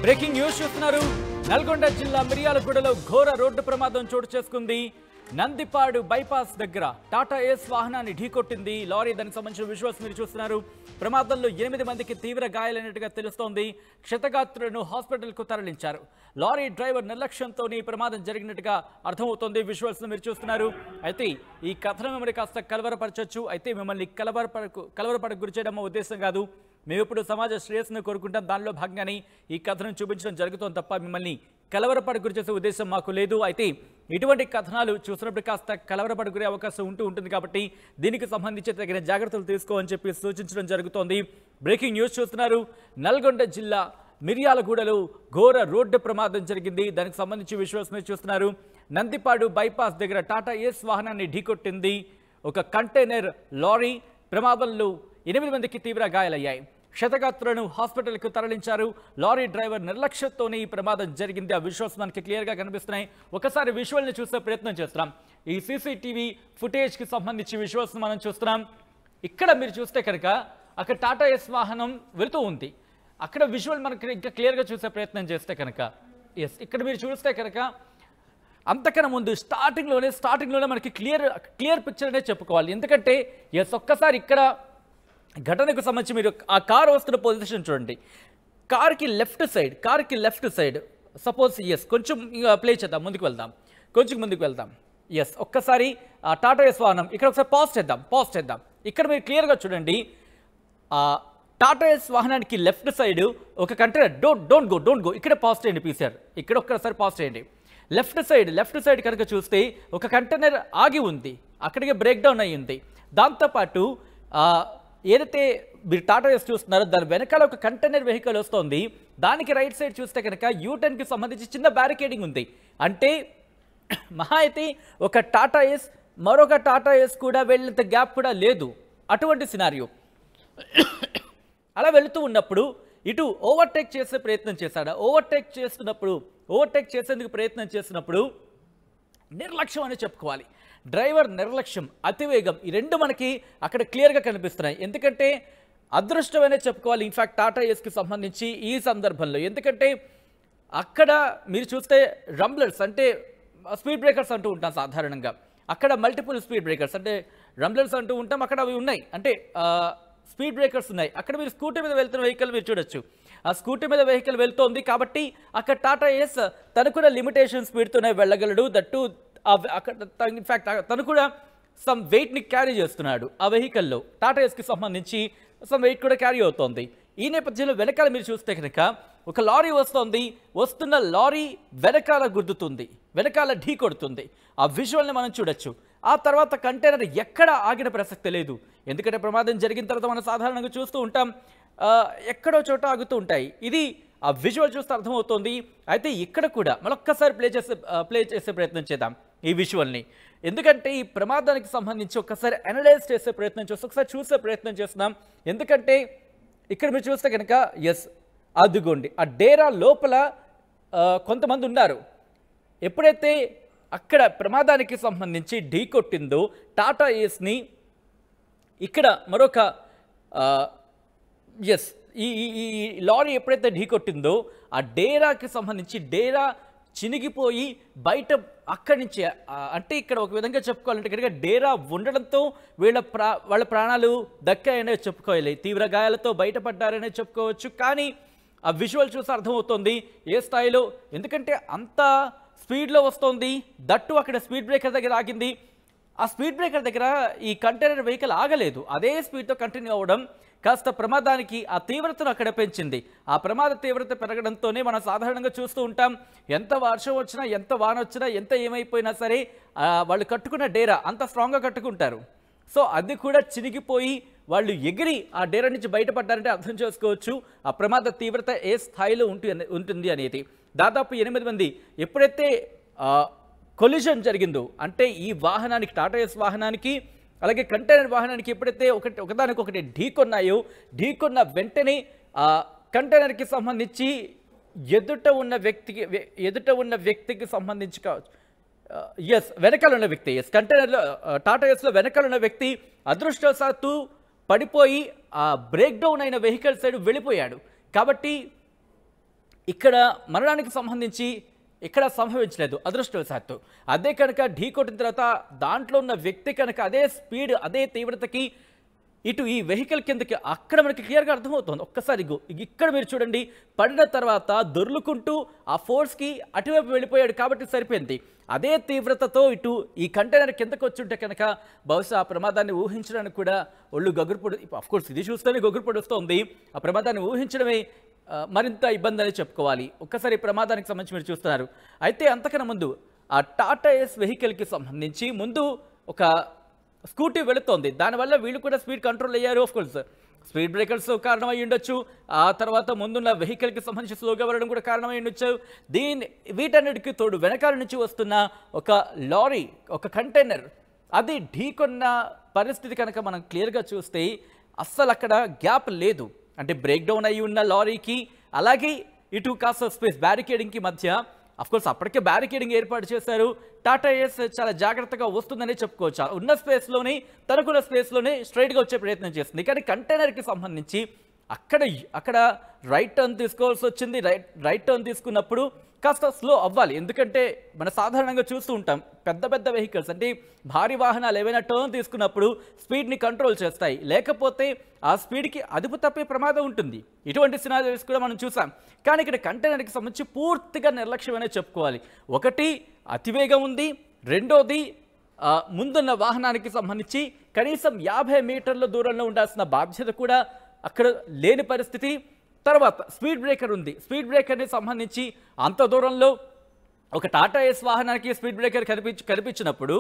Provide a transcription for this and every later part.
Breaking news చూస్తున్నారు. నల్గొండ జిల్లా మిర్యాలగూడలో ఘోర రోడ్డు ప్రమాదం చోటు చేసుకుంది. నందిపాడు బైపాస్ దగ్గర టాటా ఏస్ వాహనాన్ని ఢీకొట్టింది లారీ. దానికి సంబంధించిన విజువల్స్ మీరు చూస్తున్నారు. ప్రమాదంలో 8 మందికి తీవ్ర గాయాలైనట్టుగా తెలుస్తోంది. క్షతగాత్రులను హాస్పిటల్కు తరలించారు. లారీ డ్రైవర్ నిర్లక్ష్యంతో ఈ ప్రమాదం జరిగినట్టుగా అర్థమవుతోంది. విజువల్స్ మీరు చూస్తున్నారు. అయితే ఈ కథనం మిమ్మల్ని కాస్త కలవరపరచొచ్చు. అయితే మిమ్మల్ని కలవరపడకు గురి చేయడం ఉద్దేశం కాదు. మేము ఇప్పుడు సమాజ శ్రేయస్సును కోరుకుంటాం. దానిలో భాగంగానే ఈ కథనం చూపించడం జరుగుతోంది తప్ప మిమ్మల్ని కలవరపడి గురి చేసే ఉద్దేశం మాకు లేదు. అయితే ఇటువంటి కథనాలు చూసినప్పుడు కాస్త కలవరపడి గురే అవకాశం ఉంటుంది కాబట్టి దీనికి సంబంధించి తగిన జాగ్రత్తలు తీసుకోమని చెప్పి సూచించడం జరుగుతోంది. బ్రేకింగ్ న్యూస్ చూస్తున్నారు. నల్గొండ జిల్లా మిర్యాలగూడలో ఘోర రోడ్డు ప్రమాదం జరిగింది. దానికి సంబంధించి విజువల్స్ మీరు చూస్తున్నారు. నందిపాడు బైపాస్ దగ్గర టాటా ఏస్ వాహనాన్ని ఢీకొట్టింది ఒక కంటైనర్ లారీ. ప్రమాదంలో 8 మందికి తీవ్ర గాయాలయ్యాయి. క్షతగాత్రులను హాస్పిటల్కు తరలించారు. లారీ డ్రైవర్ నిర్లక్ష్యంతోనే ఈ ప్రమాదం జరిగింది. ఆ విజువల్స్ మనకి క్లియర్గా కనిపిస్తున్నాయి. ఒకసారి విజువల్ని చూసే ప్రయత్నం చేస్తున్నాం. ఈ సీసీటీవీ ఫుటేజ్కి సంబంధించి విజువల్స్ మనం చూస్తున్నాం. ఇక్కడ మీరు చూస్తే కనుక అక్కడ టాటా ఎస్ వాహనం వెళుతూ ఉంది. అక్కడ విజువల్ మనకి ఇంకా క్లియర్గా చూసే ప్రయత్నం చేస్తే కనుక ఇక్కడ మీరు చూస్తే కనుక అంతకన్నా ముందు స్టార్టింగ్లోనే మనకి క్లియర్ పిక్చర్ అనే చెప్పుకోవాలి. ఎందుకంటే ఒక్కసారి ఇక్కడ ఘటనకు సంబంధించి మీరు ఆ కార్ వస్తున్న పొజిషన్ చూడండి. కార్కి లెఫ్ట్ సైడ్ సపోజ్ కొంచెం ప్లే చేద్దాం, ముందుకు వెళ్దాం. ఒక్కసారి టాటా ఎస్ వాహనం ఇక్కడ ఒకసారి పాజ్ చేద్దాం. ఇక్కడ మీరు క్లియర్గా చూడండి. టాటా ఎస్ వాహనానికి లెఫ్ట్ సైడ్ ఒక కంటైనర్ డోంట్ గో ఇక్కడ పాజ్ చేయండి. పీసీఆర్ ఇక్కడ ఒక్కసారి పాజ్ చేయండి. లెఫ్ట్ సైడ్ కనుక చూస్తే ఒక కంటైనర్ ఆగి ఉంది, అక్కడికి బ్రేక్ డౌన్ అయ్యింది. దాంతోపాటు ఏదైతే మీరు టాటా ఎస్ చూస్తున్నారో దాని వెనకాల ఒక కంటైనర్ వెహికల్ వస్తుంది. దానికి రైట్ సైడ్ చూస్తే కనుక యూటర్న్కి సంబంధించి చిన్న బ్యారికేడింగ్ ఉంది. అంటే మహా అయితే ఒక టాటా ఎస్ మరొక టాటా ఎస్ కూడా వెళ్ళేంత గ్యాప్ కూడా లేదు. అటువంటి సినారియో. అలా వెళుతూ ఉన్నప్పుడు ఇటు ఓవర్టేక్ చేసే ప్రయత్నం చేశాడు. ఓవర్టేక్ చేసేందుకు ప్రయత్నం చేసినప్పుడు నిర్లక్ష్యం అని చెప్పుకోవాలి. డ్రైవర్ నిర్లక్ష్యం, అతివేగం, ఈ రెండు మనకి అక్కడ క్లియర్గా కనిపిస్తున్నాయి. ఎందుకంటే అదృష్టమనే చెప్పుకోవాలి ఇన్ఫ్యాక్ట్ టాటా ఏస్కి సంబంధించి ఈ సందర్భంలో. ఎందుకంటే అక్కడ మీరు చూస్తే రంబ్లర్స్ అంటే స్పీడ్ బ్రేకర్స్ అంటూ ఉంటాం సాధారణంగా. అక్కడ మల్టిపుల్ స్పీడ్ బ్రేకర్స్ అంటే రంబ్లర్స్ అంటూ ఉంటాం. అక్కడ అవి ఉన్నాయి, అంటే స్పీడ్ బ్రేకర్స్ ఉన్నాయి. అక్కడ మీరు స్కూటీ మీద వెళ్తున్న వెహికల్ మీరు చూడొచ్చు. ఆ స్కూటీ మీద వెహికల్ వెళ్తోంది కాబట్టి అక్కడ టాటా ఏస్ తనకున్న లిమిటేషన్ స్పీడ్తోనే వెళ్ళగలడు. దట్టు అక్కడ ఇన్ఫ్యాక్ట్ తను కూడా సమ్ వెయిట్ని క్యారీ చేస్తున్నాడు. ఆ వెహికల్లో టాటా ఏస్కి సంబంధించి సమ్ వెయిట్ కూడా క్యారీ అవుతోంది. ఈ నేపథ్యంలో వెనకాల మీరు చూస్తే కనుక ఒక లారీ వస్తున్న లారీ వెనకాల గుద్దుతుంది, వెనకాల ఢీ కొడుతుంది. ఆ విజువల్ని మనం చూడొచ్చు. ఆ తర్వాత కంటైనర్ ఎక్కడ ఆగిన ప్రసక్తి లేదు. ఎందుకంటే ప్రమాదం జరిగిన తర్వాత మనం సాధారణంగా చూస్తూ ఉంటాం, ఎక్కడో చోట ఆగుతూ ఉంటాయి. ఇది ఆ విజువల్ చూస్తే అర్థమవుతోంది. అయితే ఇక్కడ కూడా మరొక్కసారి ప్లే చేసే ప్రయత్నం చేద్దాం ఈ విజువల్ని. ఎందుకంటే ఈ ప్రమాదానికి సంబంధించి ఒక్కసారి అనలైజ్ చేసే ప్రయత్నం ఒకసారి చూసే ప్రయత్నం చేస్తున్నాం. ఎందుకంటే ఇక్కడ మీరు చూస్తే కనుక అదిగోండి ఆ డేరా లోపల కొంతమంది ఉన్నారు. ఎప్పుడైతే అక్కడ ప్రమాదానికి సంబంధించి ఢీ కొట్టిందో టాటా ఏస్ని, ఇక్కడ మరొక ఈ లారీ ఎప్పుడైతే ఢీ కొట్టిందో ఆ డేరాకి సంబంధించి డేరా చినిగిపోయి బయట అక్కడి నుంచి, అంటే ఇక్కడ ఒక విధంగా చెప్పుకోవాలంటే ఇక్కడ డేరా ఉండడంతో వాళ్ళ ప్రాణాలు దక్కాయనే చెప్పుకోవాలి. తీవ్ర గాయాలతో బయటపడ్డారనే చెప్పుకోవచ్చు. కానీ ఆ విజువల్ చూసి అర్థమవుతోంది ఏ స్థాయిలో. ఎందుకంటే అంత స్పీడ్లో వస్తోంది, దట్టు అక్కడ స్పీడ్ బ్రేకర్ దగ్గర ఆగింది. ఆ స్పీడ్ బ్రేకర్ దగ్గర ఈ కంటైనర్ వెహికల్ ఆగలేదు. అదే స్పీడ్తో కంటిన్యూ అవ్వడం కాస్త ప్రమాదానికి ఆ తీవ్రతను అక్కడ పెంచింది. ఆ ప్రమాద తీవ్రత పెరగడంతోనే మనం సాధారణంగా చూస్తూ ఉంటాం, ఎంత వర్షం వచ్చినా, ఎంత వాన వచ్చినా, ఎంత ఏమైపోయినా సరే వాళ్ళు కట్టుకున్న డేరా అంత స్ట్రాంగ్గా కట్టుకుంటారు. సో అది కూడా చినిగిపోయి వాళ్ళు ఎగిరి ఆ డేరా నుంచి బయటపడ్డారంటే అర్థం చేసుకోవచ్చు ఆ ప్రమాద తీవ్రత ఏ స్థాయిలో ఉంటుంది అనేది. దాదాపు 8 మంది ఎప్పుడైతే కొలిజన్ జరిగిందో, అంటే ఈ వాహనానికి టాటా ఎస్ వాహనానికి అలాగే కంటైనర్ వాహనానికి ఎప్పుడైతే ఒకదానికొకటి ఢీకొన్న వెంటనే కంటైనర్కి సంబంధించి ఎదుట ఉన్న వ్యక్తికి సంబంధించి కావచ్చు, వెనకాల ఉన్న వ్యక్తి, కంటైనర్లో టాటా ఎస్లో వెనకాల ఉన్న వ్యక్తి అదృష్టవశాత్తు పడిపోయి ఆ బ్రేక్ డౌన్ అయిన వెహికల్ సైడ్ వెళ్ళిపోయాడు. కాబట్టి ఇక్కడ మరణానికి సంబంధించి ఇక్కడ సంభవించలేదు అదృష్టవశాత్తు. అదే కనుక ఢీ కొట్టిన తర్వాత దాంట్లో ఉన్న వ్యక్తి కనుక అదే స్పీడ్ అదే తీవ్రతకి ఇటు ఈ వెహికల్ కిందకి అక్కడ మనకి క్లియర్గా అర్థమవుతుంది. ఒక్కసారి ఇక్కడ మీరు చూడండి, పడిన తర్వాత దొర్లుకుంటూ ఆ ఫోర్స్కి అటువైపు వెళ్ళిపోయాడు కాబట్టి సరిపోయింది. అదే తీవ్రతతో ఇటు ఈ కంటైనర్ కిందకు వచ్చుంటే కనుక బహుశా ఆ ప్రమాదాన్ని ఊహించడానికి కూడా ఒళ్ళు గగురుపొడి, అఫ్కోర్స్ ఇది చూస్తేనే గగురుపొడి వస్తుంది. ఆ ప్రమాదాన్ని ఊహించడమే మరింత ఇబ్బంది అని చెప్పుకోవాలి. ఒక్కసారి ప్రమాదానికి సంబంధించి మీరు చూస్తున్నారు. అయితే అంతకన్నా ముందు ఆ టాటా ఏస్ వెహికల్కి సంబంధించి ముందు ఒక స్కూటీ వెళుతోంది. దానివల్ల వీళ్ళు కూడా స్పీడ్ కంట్రోల్ అయ్యారు. ఆఫ్కోర్స్ స్పీడ్ బ్రేకర్స్ కారణమై ఉండొచ్చు, ఆ తర్వాత ముందున్న వెహికల్కి సంబంధించి స్లోగా వెళ్ళడం కూడా కారణమై ఉండొచ్చు. వీటన్నిటికీ తోడు వెనకాల నుంచి వస్తున్న ఒక లారీ, ఒక కంటైనర్ అది ఢీకొన్న పరిస్థితి కనుక మనం క్లియర్గా చూస్తే అస్సలు అక్కడ గ్యాప్ లేదు. అంటే బ్రేక్ డౌన్ అయి ఉన్న లారీకి అలాగే ఇటు కాస్త స్పేస్ బ్యారికేడింగ్కి మధ్య అఫ్కోర్స్ అప్పటికే బ్యారికేడింగ్ ఏర్పాటు చేశారు. టాటా ఏస్ చాలా జాగ్రత్తగా వస్తుందని చెప్పుకోవచ్చు. ఉన్న స్పేస్లోనే తనకున్న స్పేస్లోనే స్ట్రైట్గా వచ్చే ప్రయత్నం చేస్తుంది. కానీ కంటైనర్కి సంబంధించి అక్కడ రైట్ టర్న్ తీసుకోవాల్సి వచ్చింది. రైట్ టర్న్ తీసుకున్నప్పుడు కాస్త స్లో అవ్వాలి. ఎందుకంటే మనం సాధారణంగా చూస్తూ ఉంటాం పెద్ద పెద్ద వెహికల్స్ అంటే భారీ వాహనాలు ఏవైనా టర్న్ తీసుకున్నప్పుడు స్పీడ్ని కంట్రోల్ చేస్తాయి, లేకపోతే ఆ స్పీడ్కి అదుపు తప్పే ప్రమాదం ఉంటుంది. ఇటువంటి సినారియోస్ కూడా మనం చూసాం. కానీ ఇక్కడ కంటైనర్కి సంబంధించి పూర్తిగా నిర్లక్ష్యమనే చెప్పుకోవాలి. ఒకటి అతివేగం ఉంది, రెండోది ముందున్న వాహనానికి సంబంధించి కనీసం 50 మీటర్ల దూరంలో ఉండాల్సిన బాధ్యత కూడా అక్కడ లేని పరిస్థితి. తర్వాత స్పీడ్ బ్రేకర్ ఉంది. స్పీడ్ బ్రేకర్ని సంబంధించి అంత దూరంలో ఒక టాటా ఏస్ వాహనానికి స్పీడ్ బ్రేకర్ కనిపించినప్పుడు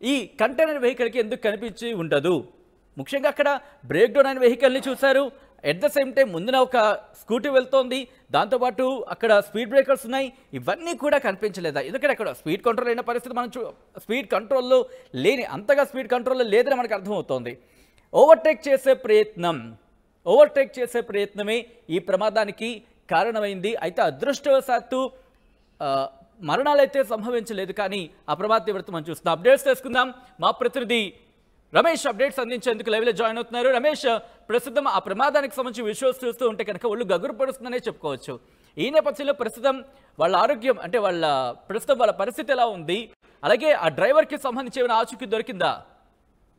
ఈ కంటైనర్ వెహికల్కి ఎందుకు కనిపించి ఉండదు? ముఖ్యంగా అక్కడ బ్రేక్ డౌన్ అయిన వెహికల్ని చూశారు. ఎట్ ద సేమ్ టైం ముందున ఒక స్కూటీ వెళ్తోంది, దాంతోపాటు అక్కడ స్పీడ్ బ్రేకర్స్ ఉన్నాయి. ఇవన్నీ కూడా కనిపించలేదా? ఎందుకంటే అక్కడ స్పీడ్ కంట్రోల్ అయిన పరిస్థితి మనం స్పీడ్ కంట్రోల్లో అంతగా స్పీడ్ కంట్రోల్లో లేదని మనకు అర్థమవుతోంది. ఓవర్టేక్ చేసే ప్రయత్నమే ఈ ప్రమాదానికి కారణమైంది. అయితే అదృష్టవశాత్తు మరణాలైతే సంభవించలేదు, కానీ ఆ ప్రమాద తీవ్రత మనం చూస్తున్నాం. అప్డేట్స్ తెలుసుకుందాం. మా ప్రతినిధి రమేష్ అప్డేట్స్ అందించేందుకు లైవ్లో జాయిన్ అవుతున్నారు. రమేష్, ప్రస్తుతం ఆ ప్రమాదానికి సంబంధించి విజువల్స్ చూస్తూ ఉంటే కనుక ఒళ్ళు గగురు పడుతుందనే చెప్పుకోవచ్చు. ఈ నేపథ్యంలో ప్రస్తుతం వాళ్ళ ఆరోగ్యం అంటే ప్రస్తుతం వాళ్ళ పరిస్థితి ఎలా ఉంది? అలాగే ఆ డ్రైవర్కి సంబంధించి ఏమైనా ఆచూకీ దొరికిందా?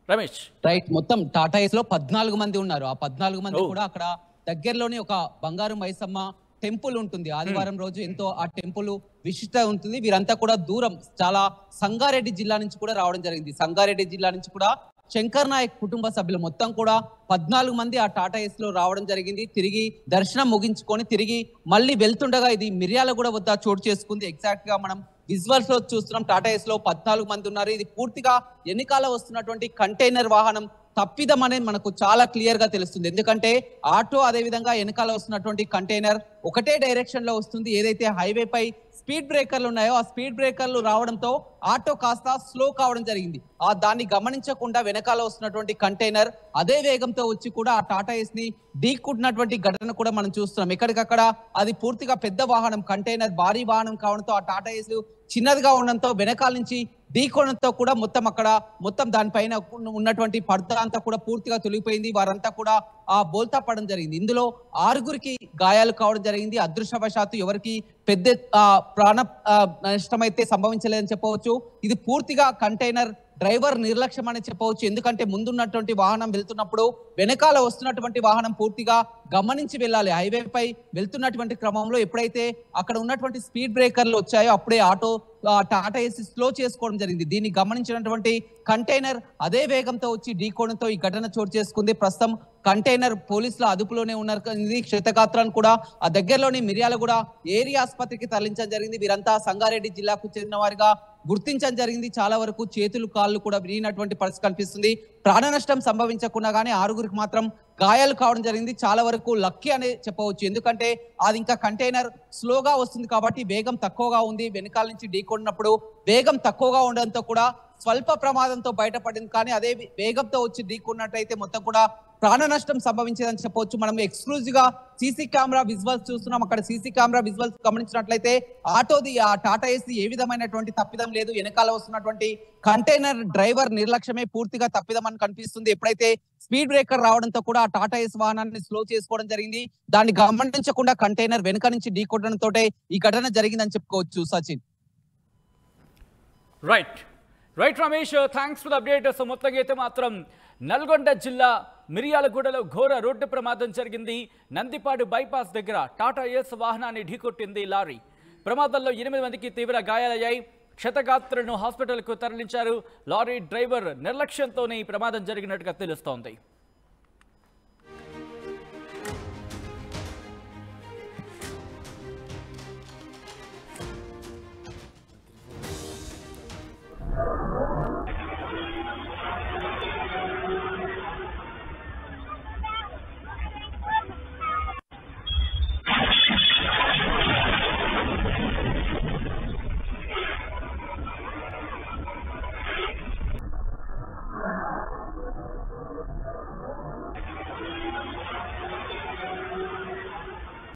రమేష్, రైట్, మొత్తం టాటా ఏస్ లో 14 మంది ఉన్నారు. ఆ 14 మంది కూడా అక్కడ దగ్గరలోనే ఒక బంగారు మైసమ్మ టెంపుల్ ఉంటుంది. ఆదివారం రోజు ఎంతో ఆ టెంపుల్ విశిష్టత ఉంటుంది. వీరంతా కూడా దూరం చాలా సంగారెడ్డి జిల్లా నుంచి కూడా రావడం జరిగింది. సంగారెడ్డి జిల్లా నుంచి కూడా శంకర్ నాయక్ కుటుంబ సభ్యులు మొత్తం కూడా 14 మంది ఆ టాటా ఏస్ లో రావడం జరిగింది. తిరిగి దర్శనం ముగించుకొని తిరిగి మళ్ళీ వెళ్తుండగా ఇది మిర్యాలగూడ వద్ద చోటు చేసుకుంది. ఎగ్జాక్ట్ గా మనం విజువల్స్ లో చూస్తున్నాం. టాటా ఏస్ లో 14 మంది ఉన్నారు. ఇది పూర్తిగా ఎన్నికాల వస్తున్నటువంటి కంటైనర్ వాహనం తప్పిదం అనేది మనకు చాలా క్లియర్ గా తెలుస్తుంది. ఎందుకంటే ఆటో అదే విధంగా వెనకాల వస్తున్నటువంటి కంటైనర్ ఒకటే డైరెక్షన్ లో వస్తుంది. ఏదైతే హైవే పై స్పీడ్ బ్రేకర్లు ఉన్నాయో ఆ స్పీడ్ బ్రేకర్లు రావడంతో ఆటో కాస్త స్లో కావడం జరిగింది. దాన్ని గమనించకుండా వెనకాల వస్తున్నటువంటి కంటైనర్ అదే వేగంతో వచ్చి కూడా ఆ టాటా ఏస్ ని ఢీకున్నటువంటి ఘటన కూడా మనం చూస్తున్నాం. ఎక్కడికక్కడ అది పూర్తిగా పెద్ద వాహనం, కంటైనర్ భారీ వాహనం కావడంతో ఆ టాటా ఏస్ చిన్నదిగా ఉండడంతో వెనకాల నుంచి ఢీకోణంతో కూడా మొత్తం దానిపైన ఉన్నటువంటి పర్ద అంతా కూడా పూర్తిగా తొలగిపోయింది. వారంతా కూడా బోల్తా పడడం జరిగింది. ఇందులో 6గురికి గాయాలు కావడం జరిగింది. అదృష్టవశాత్తు ఎవరికి పెద్ద ప్రాణ నష్టమైతే సంభవించలేదని చెప్పవచ్చు. ఇది పూర్తిగా కంటైనర్ డ్రైవర్ నిర్లక్ష్యం అని చెప్పవచ్చు. ఎందుకంటే ముందున్నటువంటి వాహనం వెళ్తున్నప్పుడు వెనకాల వస్తున్నటువంటి వాహనం పూర్తిగా గమనించి వెళ్ళాలి. హైవే పై వెళ్తున్నటువంటి క్రమంలో ఎప్పుడైతే అక్కడ ఉన్నటువంటి స్పీడ్ బ్రేకర్లు వచ్చాయో అప్పుడే టాటా ఏస్ స్లో చేసుకోవడం జరిగింది. దీన్ని గమనించినటువంటి కంటైనర్ అదే వేగంతో వచ్చి ఢీకోణంతో ఈ ఘటన చోటు చేసుకుంది. ప్రస్తుతం కంటైనర్ పోలీసుల అదుపులోనే ఉన్నారు. క్షతగాత్రాన్ని కూడా ఆ దగ్గరలోని మిర్యాలగూడ ఏరియా ఆసుపత్రికి తరలించడం జరిగింది. వీరంతా సంగారెడ్డి జిల్లాకు చెందిన వారిగా గుర్తించడం జరిగింది. చాలా వరకు చేతులు కాళ్ళు కూడా విరిగినటువంటి పరిస్థితి కనిపిస్తుంది. ప్రాణ నష్టం సంభవించకుండా కానీ 6గురికి మాత్రం గాయాలు కావడం జరిగింది. చాలా వరకు లక్కీ అనే చెప్పవచ్చు. ఎందుకంటే అది ఇంకా కంటైనర్ స్లోగా వస్తుంది కాబట్టి వేగం తక్కువగా ఉంది. వెనకాల నుంచి ఢీకొన్నప్పుడు వేగం తక్కువగా ఉండడంతో కూడా స్వల్ప ప్రమాదంతో బయటపడింది. కానీ అదే వేగంతో వచ్చి ఢీకొన్నట్టయితే మొత్తం కూడా ప్రాణ నష్టం సంభవించేదని చెప్పవచ్చు. మనం ఎక్స్క్లూజివ్ గా సీసీ కెమెరా విజువల్స్ చూస్తున్నాం. అక్కడ సీసీ కెమెరా విజువల్స్ గమనించినట్లయితే ఆటోది ఆ టాటా ఏసీ ఏ విధమైనటువంటి తప్పిదం లేదు. వెనకాల వస్తున్నటువంటి కంటైనర్ డ్రైవర్ నిర్లక్ష్యమే పూర్తిగా తప్పిదం అని కనిపిస్తుంది. ఎప్పుడైతే స్పీడ్ బ్రేకర్ రావడంతో కూడా ఆ టాటా ఏసీ వాహనాన్ని స్లో చేసుకోవడం జరిగింది. దాన్ని గమనించకుండా కంటైనర్ వెనుక నుంచి ఢీకొట్టడంతో ఈ ఘటన జరిగిందని చెప్పుకోవచ్చు. Sachin. Right Ramesh, thanks for the update. So మొత్తంగా అయితే మాత్రం నల్గొండ జిల్లా మిర్యాలగూడలో ఘోర రోడ్డు ప్రమాదం జరిగింది. నందిపాడు బైపాస్ దగ్గర టాటా ఏస్ వాహనాన్ని ఢీకొట్టింది లారీ. ప్రమాదంలో 8 మందికి తీవ్ర గాయాలయ్యాయి. క్షతగాత్రులను హాస్పిటల్కు తరలించారు. లారీ డ్రైవర్ నిర్లక్ష్యంతోనే ఈ ప్రమాదం జరిగినట్టుగా తెలుస్తోంది.